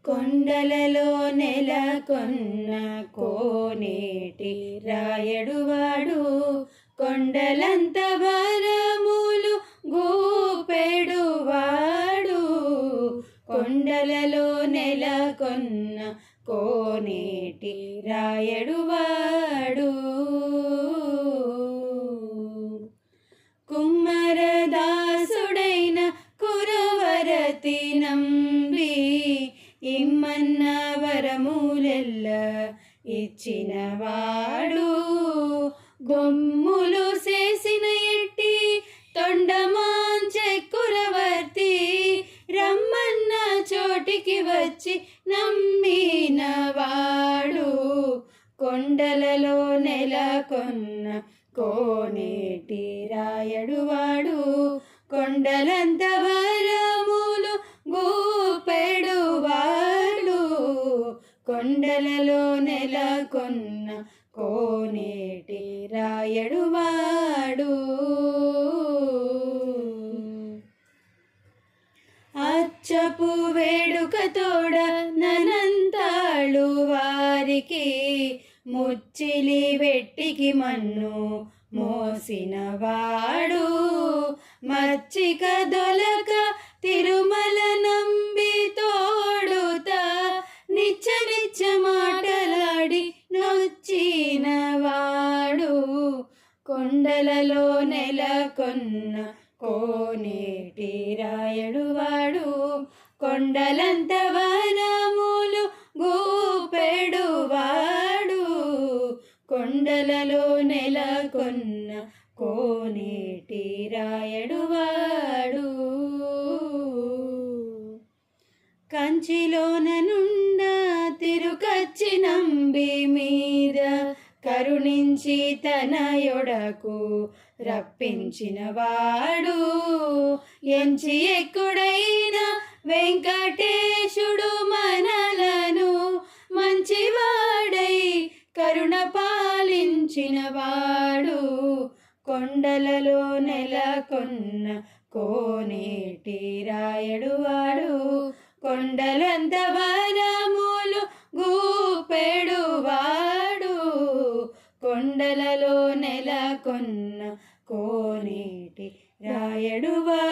కొండలలో నెలకొన్న కోనేటి రాయడువాడు, కొండలంత వరములు గూపెడువాడు. కొండలలో నెలకొన్న కోనేటి రాయడువాడు. కుమ్మరదాసుడైన కురవరతి నంబి, ఇమ్మన్న వరములెల్ల ఇచ్చినవాడు. గొమ్ములు చేసిన ఎట్టి తొండమాంచె కురవర్తి, రమ్మన్న చోటికి వచ్చి నమ్మినవాడు. కొండలలో నెలకొన్న కోనేటి రాయడువాడు, కొండలంత వరములు గూపెడువాడు. కొండలలో నెలకొన్న కోనేటి రాయడువాడు. అచ్చపు వేడుక తోడ ననంతాళు వారికి, ముచ్చిలి వెట్టికి మన్ను మోసినవాడు. మచ్చిక దొలక తిరుమల నంబి తోడుత, నిచ్చ నిచ్చ మాటలాడి నొచ్చినవాడు. కొండలలో నెలకొన్న కోనేటి రాయడువాడు, కొండలంత వరములు గూపెడువాడు. కొండలలో నెలకొన్న కోనేటి రాయడువాడు. కంచిలోన నుండ తిరుకచ్చి నంబి మీద, కరుణించి తన యొడకు రప్పించినవాడు. ఎంచి ఎక్కుడైన వెంకటేశుడు మనలను మంచివాడై కరుణ పాలించినవాడు. కొండలలో నెలకొన్న కోనేటి రాయడువాడు, కొండలంత వరములు గూపెడువాడు. కొండలలో నెలకొన్న కోనేటి రాయడువాడు.